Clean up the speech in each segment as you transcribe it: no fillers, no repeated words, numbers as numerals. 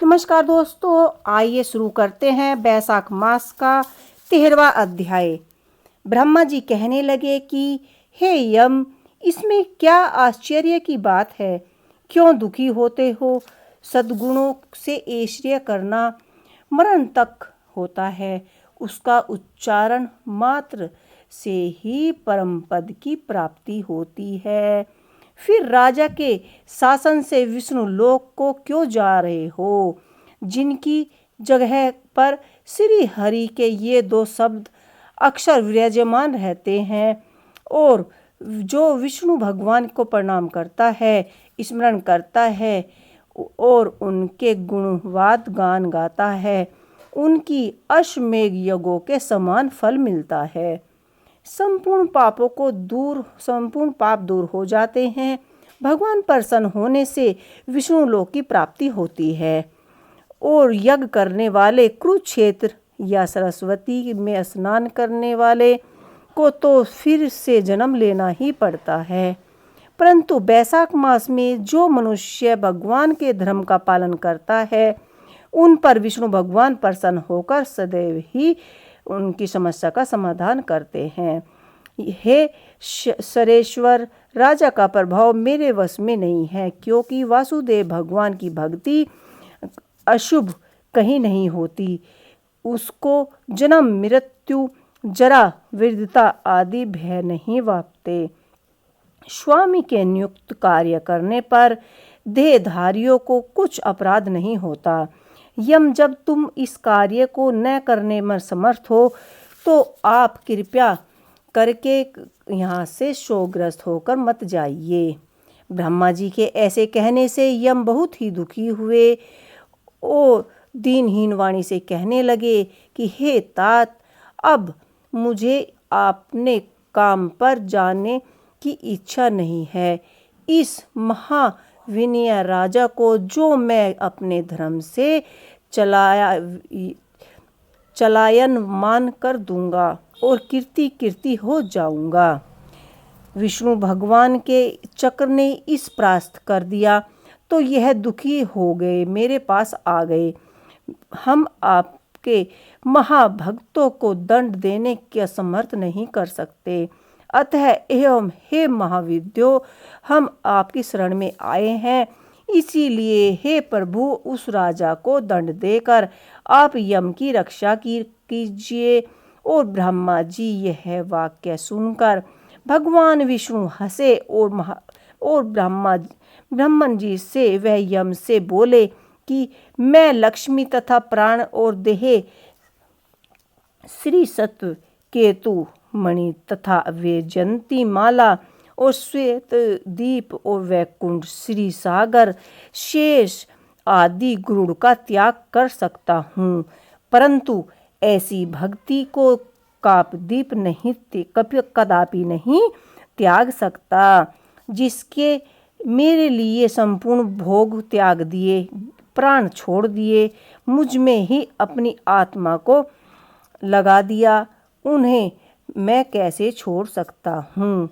नमस्कार दोस्तों, आइए शुरू करते हैं बैसाख मास का 13वां अध्याय। ब्रह्मा जी कहने लगे कि हे यम, इसमें क्या आश्चर्य की बात है? क्यों दुखी होते हो? सद्गुणों से ऐश्वर्य करना मरण तक होता है। उसका उच्चारण मात्र से ही परम पद की प्राप्ति होती है। फिर राजा के शासन से विष्णु लोक को क्यों जा रहे हो, जिनकी जगह पर श्री हरि के ये दो शब्द अक्षर विराजमान रहते हैं और जो विष्णु भगवान को प्रणाम करता है, स्मरण करता है और उनके गुणवाद गान गाता है, उनकी अश्वमेघ यज्ञों के समान फल मिलता है। संपूर्ण पाप दूर हो जाते हैं। भगवान प्रसन्न होने से विष्णु लोक की प्राप्ति होती है और यज्ञ करने वाले कुरुक्षेत्र या सरस्वती में स्नान करने वाले को तो फिर से जन्म लेना ही पड़ता है। परंतु बैसाख मास में जो मनुष्य भगवान के धर्म का पालन करता है, उन पर विष्णु भगवान प्रसन्न होकर सदैव ही उनकी समस्या का समाधान करते हैं। हे सरेश्वर, राजा का प्रभाव मेरे वश में नहीं है, क्योंकि वासुदेव भगवान की भक्ति अशुभ कहीं नहीं होती। उसको जन्म, मृत्यु, जरा, वृद्धता आदि भय नहीं व्यापते। स्वामी के नियुक्त कार्य करने पर देहधारियों को कुछ अपराध नहीं होता। यम, जब तुम इस कार्य को न करने में समर्थ हो तो आप कृपया करके यहाँ से शोकग्रस्त होकर मत जाइए। ब्रह्मा जी के ऐसे कहने से यम बहुत ही दुखी हुए और दीनहीन वाणी से कहने लगे कि हे तात, अब मुझे अपने काम पर जाने की इच्छा नहीं है। इस महाविनय राजा को जो मैं अपने धर्म से चलायन मान कर दूंगा और कीर्ति हो जाऊंगा। विष्णु भगवान के चक्र ने इस परास्त कर दिया तो यह दुखी हो गए, मेरे पास आ गए। हम आपके महाभक्तों को दंड देने के असमर्थ नहीं कर सकते। अतः एवं हे महाविद्यो, हम आपकी शरण में आए हैं। इसीलिए हे प्रभु, उस राजा को दंड देकर आप यम की रक्षा कीजिए। और ब्रह्मा जी यह वाक्य सुनकर भगवान विष्णु हंसे और ब्रह्मन जी से वह यम से बोले कि मैं लक्ष्मी तथा प्राण और देह, श्री सत्व, केतु, मणि तथा वैजयंती माला और श्वेत दीप और वैकुंठ, श्री सागर, शेष आदि गुरुड़ का त्याग कर सकता हूँ, परंतु ऐसी भक्ति को कदापि नहीं त्याग सकता जिसके मेरे लिए संपूर्ण भोग त्याग दिए, प्राण छोड़ दिए, मुझ में ही अपनी आत्मा को लगा दिया। उन्हें मैं कैसे छोड़ सकता हूँ?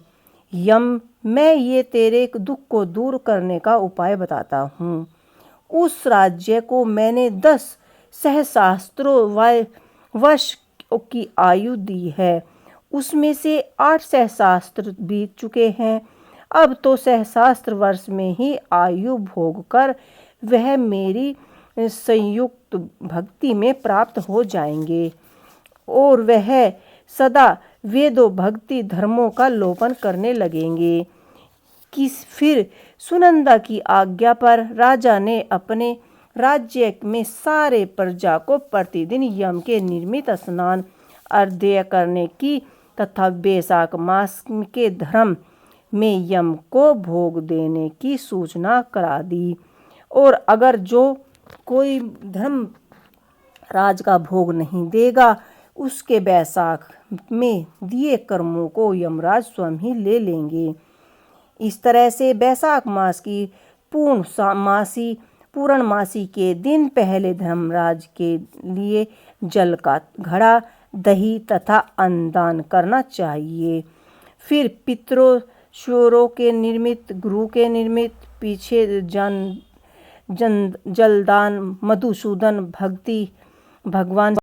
यम, मैं ये तेरे दुख को दूर करने का उपाय बताता हूँ। उस राज्य को मैंने 10 सहस्त्रों वर्ष की आयु दी है। उसमें से 8 सहस्त्र बीत चुके हैं। अब तो सहस्त्र वर्ष में ही आयु भोग कर वह मेरी संयुक्त भक्ति में प्राप्त हो जाएंगे और वह सदा वेदों भक्ति धर्मों का लोपन करने लगेंगे। फिर सुनंदा की आज्ञा पर राजा ने अपने राज्य में सारे प्रजा को प्रतिदिन यम के निर्मित स्नान अर्घ्य करने की तथा बैसाख मास के धर्म में यम को भोग देने की सूचना करा दी। और अगर जो कोई धर्म राज का भोग नहीं देगा, उसके बैसाख में दिए कर्मों को यमराज स्वयं ही ले लेंगे। इस तरह से बैसाख मास की पूर्णमासी के दिन पहले धर्मराज के लिए जल का घड़ा, दही तथा अन्नदान करना चाहिए। फिर पितरों, शोरों के निर्मित, गुरु के निर्मित, पीछे जलदान, मधुसूदन भक्ति, भगवान